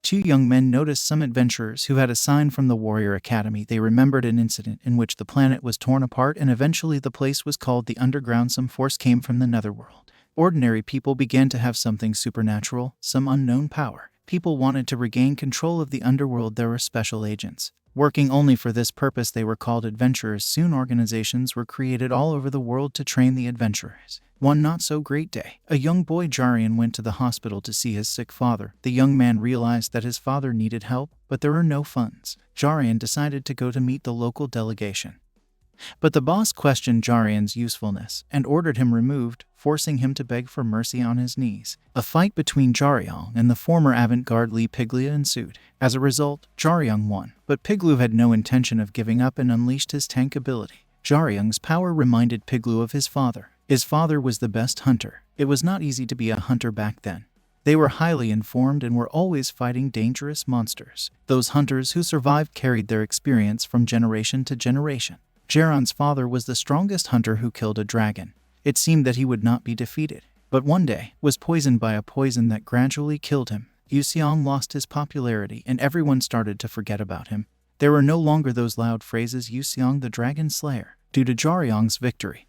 Two young men noticed some adventurers who had a sign from the Warrior Academy. They remembered an incident in which the planet was torn apart and eventually the place was called the Underground. Some force came from the netherworld. Ordinary people began to have something supernatural, some unknown power. People wanted to regain control of the underworld. There were special agents working only for this purpose. They were called adventurers. Soon organizations were created all over the world to train the adventurers. One not-so-great day, a young boy Jarian went to the hospital to see his sick father. The young man realized that his father needed help, but there were no funds. Jarian decided to go to meet the local delegation. But the boss questioned Jarian's usefulness and ordered him removed, forcing him to beg for mercy on his knees. A fight between Jarian and the former avant-garde Lee Piglia ensued. As a result, Jarian won, but Piglu had no intention of giving up and unleashed his tank ability. Jarian's power reminded Piglu of his father. His father was the best hunter. It was not easy to be a hunter back then. They were highly informed and were always fighting dangerous monsters. Those hunters who survived carried their experience from generation to generation. Jaron's father was the strongest hunter who killed a dragon. It seemed that he would not be defeated, but one day was poisoned by a poison that gradually killed him. Yu Xiong lost his popularity and everyone started to forget about him. There were no longer those loud phrases, Yu Xiong the Dragon Slayer. Due to Jariang's victory,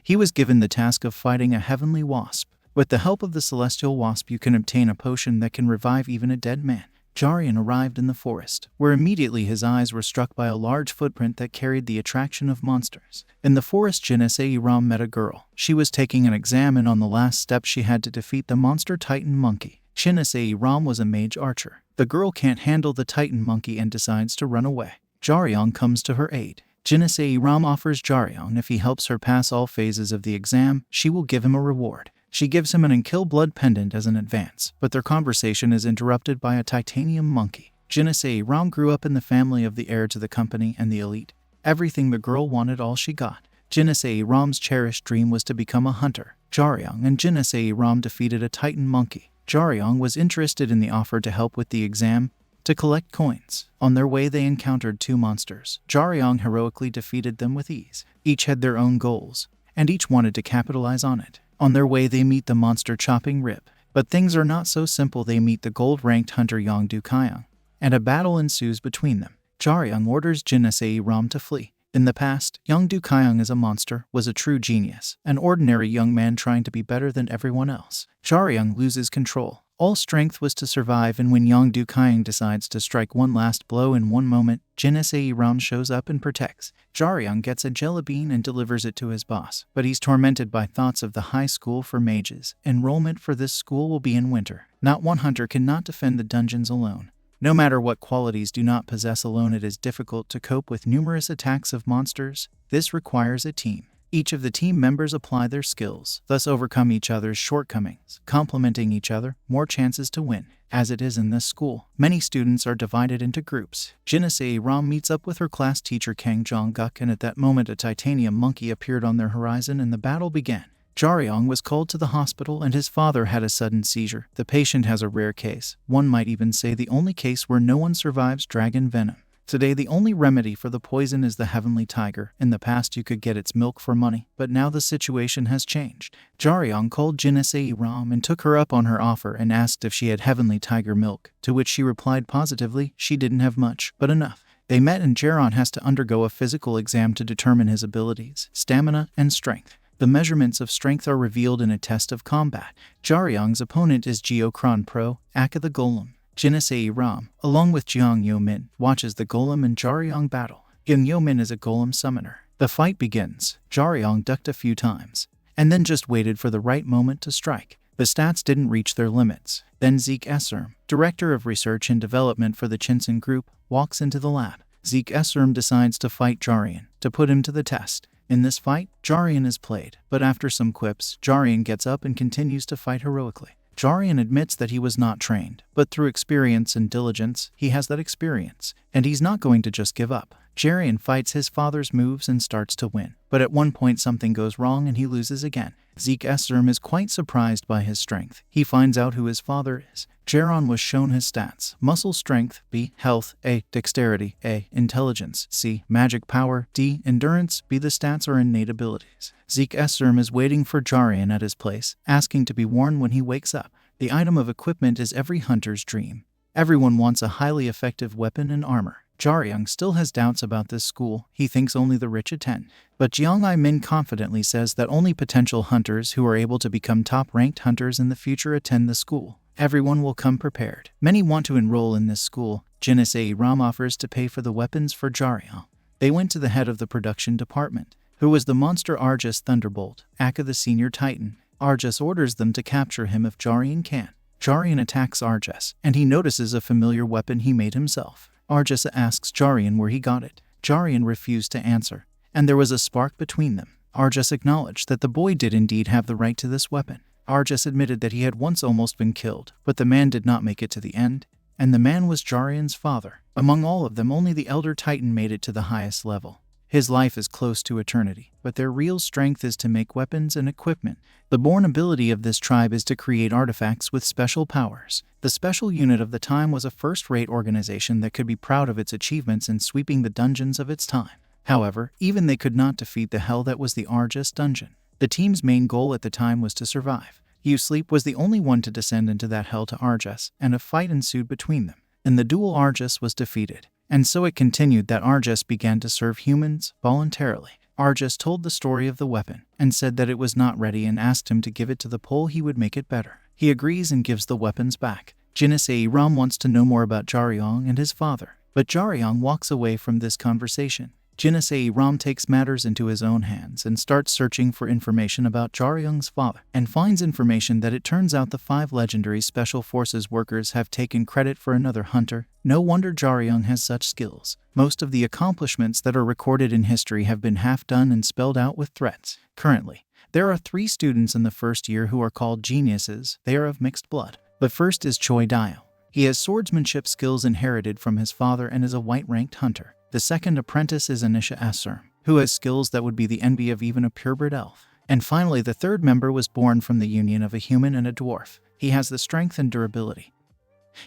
he was given the task of fighting a heavenly wasp. With the help of the celestial wasp, you can obtain a potion that can revive even a dead man. Jarian arrived in the forest, where immediately his eyes were struck by a large footprint that carried the attraction of monsters. In the forest, Jinsei Ram met a girl. She was taking an exam and on the last step she had to defeat the monster Titan Monkey. Jinsei Ram was a mage archer. The girl can't handle the Titan Monkey and decides to run away. Jarian comes to her aid. Jinsei Ram offers Jarian if he helps her pass all phases of the exam, she will give him a reward. She gives him an Unkill Blood pendant as an advance, but their conversation is interrupted by a titanium monkey. Jinsei Ram grew up in the family of the heir to the company and the elite. Everything the girl wanted, all she got. Jinsei Ram's cherished dream was to become a hunter. Jarian and Jinsei Ram defeated a Titan monkey. Jarian was interested in the offer to help with the exam, to collect coins. On their way they encountered two monsters. Jarian heroically defeated them with ease. Each had their own goals, and each wanted to capitalize on it. On their way they meet the monster Chopping Rib. But things are not so simple. They meet the gold-ranked hunter Yang Dukayang, and a battle ensues between them. Jarian orders Jinsei Ram to flee. In the past, Yang Dukayang as a monster was a true genius, an ordinary young man trying to be better than everyone else. Jarian loses control. All strength was to survive, and when Yang Dukayang decides to strike one last blow in one moment, Jinsei Ram shows up and protects. Jarian gets a jelly bean and delivers it to his boss, but he's tormented by thoughts of the high school for mages. Enrollment for this school will be in winter. Not one hunter cannot defend the dungeons alone. No matter what qualities do not possess alone, it is difficult to cope with numerous attacks of monsters. This requires a team. Each of the team members apply their skills, thus overcome each other's shortcomings, complementing each other, more chances to win. As it is in this school, many students are divided into groups. Jinsei Ram meets up with her class teacher Kang Jong-guk, and at that moment a titanium monkey appeared on their horizon and the battle began. Jarian was called to the hospital and his father had a sudden seizure. The patient has a rare case, one might even say the only case where no one survives dragon venom. Today, the only remedy for the poison is the heavenly tiger. In the past, you could get its milk for money, but now the situation has changed. Jarian called Jinsei Ram and took her up on her offer and asked if she had heavenly tiger milk, to which she replied positively she didn't have much, but enough. They met and Jarian has to undergo a physical exam to determine his abilities, stamina, and strength. The measurements of strength are revealed in a test of combat. Jarian's opponent is Geokron Pro, Akka the Golem. Jinsei Ram, along with Jiang Yo-min, watches the golem and Jarian battle. Jiang Yo-min is a golem summoner. The fight begins. Jarian ducked a few times, and then just waited for the right moment to strike. The stats didn't reach their limits. Then Zeke Esserm, Director of Research and Development for the Chinsen Group, walks into the lab. Zeke Esserm decides to fight Jarian, to put him to the test. In this fight, Jarian is played, but after some quips, Jarian gets up and continues to fight heroically. Jarian admits that he was not trained, but through experience and diligence, he has that experience, and he's not going to just give up. Jarian fights his father's moves and starts to win, but at one point something goes wrong and he loses again. Zeke Esserm is quite surprised by his strength. He finds out who his father is. Jarian was shown his stats: muscle strength, B, health, A, dexterity, A, intelligence, C, magic power, D, endurance, B. The stats are innate abilities. Zeke Esserm is waiting for Jarian at his place, asking to be warned when he wakes up. The item of equipment is every hunter's dream. Everyone wants a highly effective weapon and armor. Jaryong still has doubts about this school. He thinks only the rich attend. But Jiang Ai-min confidently says that only potential hunters who are able to become top-ranked hunters in the future attend the school. Everyone will come prepared. Many want to enroll in this school. Jinase Ram offers to pay for the weapons for Jaryong. They went to the head of the production department, who was the monster Argus Thunderbolt, Akka the senior titan. Argus orders them to capture him if Jaryong can. Jaryong attacks Argus, and he notices a familiar weapon he made himself. Argus asks Jaryong where he got it. Jaryong refused to answer, and there was a spark between them. Argus acknowledged that the boy did indeed have the right to this weapon. Argus admitted that he had once almost been killed, but the man did not make it to the end, and the man was Jaryong's father. Among all of them, only the Elder Titan made it to the highest level. His life is close to eternity, but their real strength is to make weapons and equipment. The born ability of this tribe is to create artifacts with special powers. The special unit of the time was a first-rate organization that could be proud of its achievements in sweeping the dungeons of its time. However, even they could not defeat the hell that was the Argus dungeon. The team's main goal at the time was to survive. Sleep was the only one to descend into that hell to Argus, and a fight ensued between them. In the duel, Argus was defeated. And so it continued that Argus began to serve humans voluntarily. Argus told the story of the weapon and said that it was not ready and asked him to give it to the Pole. He would make it better. He agrees and gives the weapons back. Jinase Ram wants to know more about Jaryong and his father, but Jaryong walks away from this conversation. Jinase Ram takes matters into his own hands and starts searching for information about Jaryong's father, and finds information that it turns out the 5 legendary Special Forces workers have taken credit for another hunter. No wonder Jaryong has such skills. Most of the accomplishments that are recorded in history have been half done and spelled out with threats. Currently, there are 3 students in the first year who are called geniuses. They are of mixed blood. But first is Choi Dio. He has swordsmanship skills inherited from his father and is a white-ranked hunter. The second apprentice is Anisha Asur, who has skills that would be the envy of even a purebred elf. And finally, the third member was born from the union of a human and a dwarf. He has the strength and durability.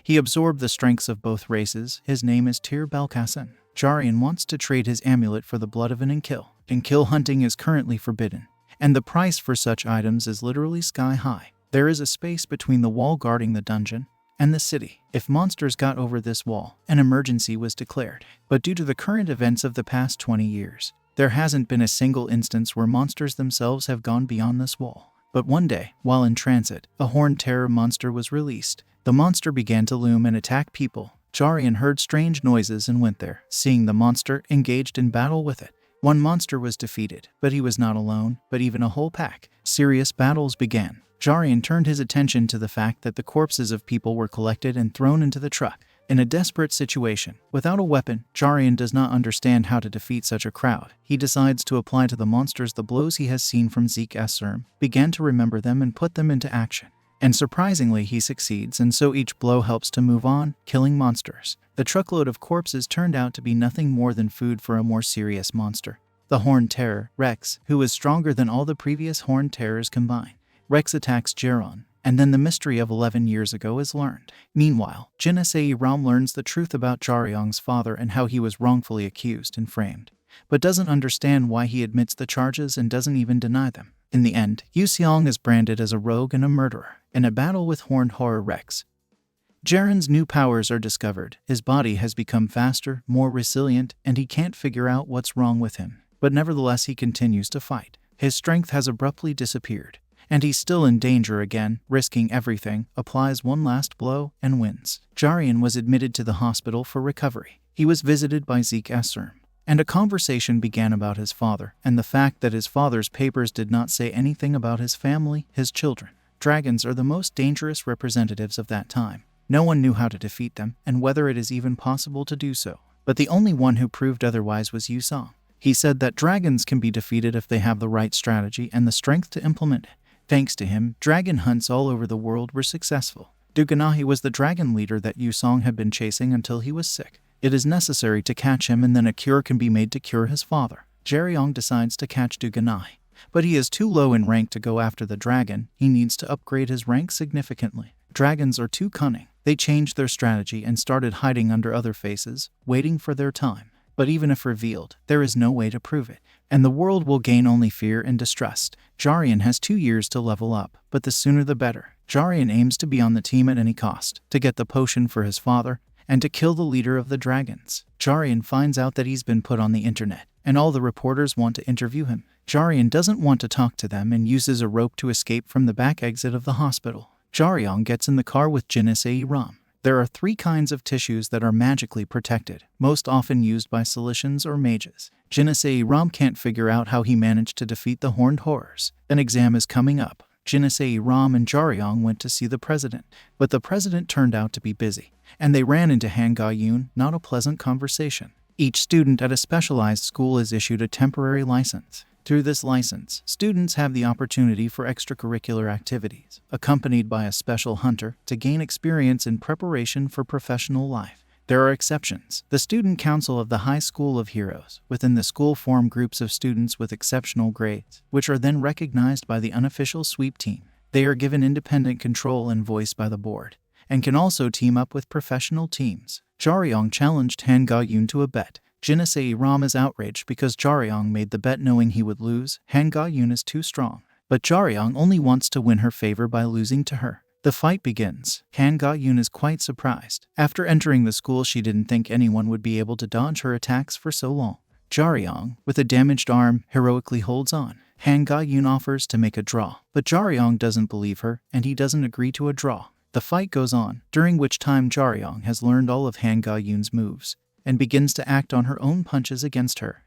He absorbed the strengths of both races. His name is Tir Balkassan. Jaryong wants to trade his amulet for the blood of an Inkil. Inkil hunting is currently forbidden, and the price for such items is literally sky high. There is a space between the wall guarding the dungeon and the city. If monsters got over this wall, an emergency was declared. But due to the current events of the past 20 years, there hasn't been a single instance where monsters themselves have gone beyond this wall. But one day, while in transit, a horned terror monster was released. The monster began to loom and attack people. Jaryong heard strange noises and went there. Seeing the monster, engaged in battle with it. One monster was defeated, but he was not alone, but even a whole pack. Serious battles began. Jaryong turned his attention to the fact that the corpses of people were collected and thrown into the truck. In a desperate situation, without a weapon, Jaryong does not understand how to defeat such a crowd. He decides to apply to the monsters the blows he has seen from Zeke Esserm, began to remember them and put them into action. And surprisingly, he succeeds, and so each blow helps to move on, killing monsters. The truckload of corpses turned out to be nothing more than food for a more serious monster. The Horned Terror, Rex, who is stronger than all the previous Horned Terrors combined. Rex attacks Jeron, and then the mystery of 11 years ago is learned. Meanwhile, Jinase Ram learns the truth about Jaryong's father and how he was wrongfully accused and framed, but doesn't understand why he admits the charges and doesn't even deny them. In the end, Yuseong is branded as a rogue and a murderer. In a battle with Horned Horror Rex, Jaren's new powers are discovered. His body has become faster, more resilient, and he can't figure out what's wrong with him. But nevertheless, he continues to fight. His strength has abruptly disappeared, and he's still in danger again, risking everything, applies one last blow, and wins. Jaryong was admitted to the hospital for recovery. He was visited by Zeke Esserm, and a conversation began about his father, and the fact that his father's papers did not say anything about his family, his children. Dragons are the most dangerous representatives of that time. No one knew how to defeat them, and whether it is even possible to do so. But the only one who proved otherwise was Yusong. He said that dragons can be defeated if they have the right strategy and the strength to implement it. Thanks to him, dragon hunts all over the world were successful. Duganahi was the dragon leader that Yusong had been chasing until he was sick. It is necessary to catch him, and then a cure can be made to cure his father. Jaryong decides to catch Duganahi, but he is too low in rank to go after the dragon. He needs to upgrade his rank significantly. Dragons are too cunning. They changed their strategy and started hiding under other faces, waiting for their time. But even if revealed, there is no way to prove it. and the world will gain only fear and distrust. Jarian has 2 years to level up, but the sooner the better. Jarian aims to be on the team at any cost, to get the potion for his father, and to kill the leader of the dragons. Jarian finds out that he's been put on the internet, and all the reporters want to interview him. Jarian doesn't want to talk to them and uses a rope to escape from the back exit of the hospital. Jarian gets in the car with Jinase Ram. There are 3 kinds of tissues that are magically protected, most often used by Salicians or mages. Jinase Ram can't figure out how he managed to defeat the horned horrors. An exam is coming up. Jinase Ram and Jarian went to see the president, but the president turned out to be busy, and they ran into Han Ga-yoon, not a pleasant conversation. Each student at a specialized school is issued a temporary license. Through this license, students have the opportunity for extracurricular activities, accompanied by a special hunter, to gain experience in preparation for professional life. There are exceptions. The Student Council of the High School of Heroes. Within the school form groups of students with exceptional grades, which are then recognized by the unofficial sweep team. They are given independent control and voice by the board, and can also team up with professional teams. Jarian challenged Han Ga-yoon to a bet. Jinase Ram is outraged because Jarian made the bet knowing he would lose. Han Ga-yoon is too strong, but Jarian only wants to win her favor by losing to her. The fight begins. Han Ga-yoon is quite surprised. After entering the school, she didn't think anyone would be able to dodge her attacks for so long. Jarian, with a damaged arm, heroically holds on. Han Ga-yoon offers to make a draw, but Jarian doesn't believe her, and he doesn't agree to a draw. The fight goes on, during which time Jarian has learned all of Han Ga-yoon's moves, and begins to act on her own punches against her.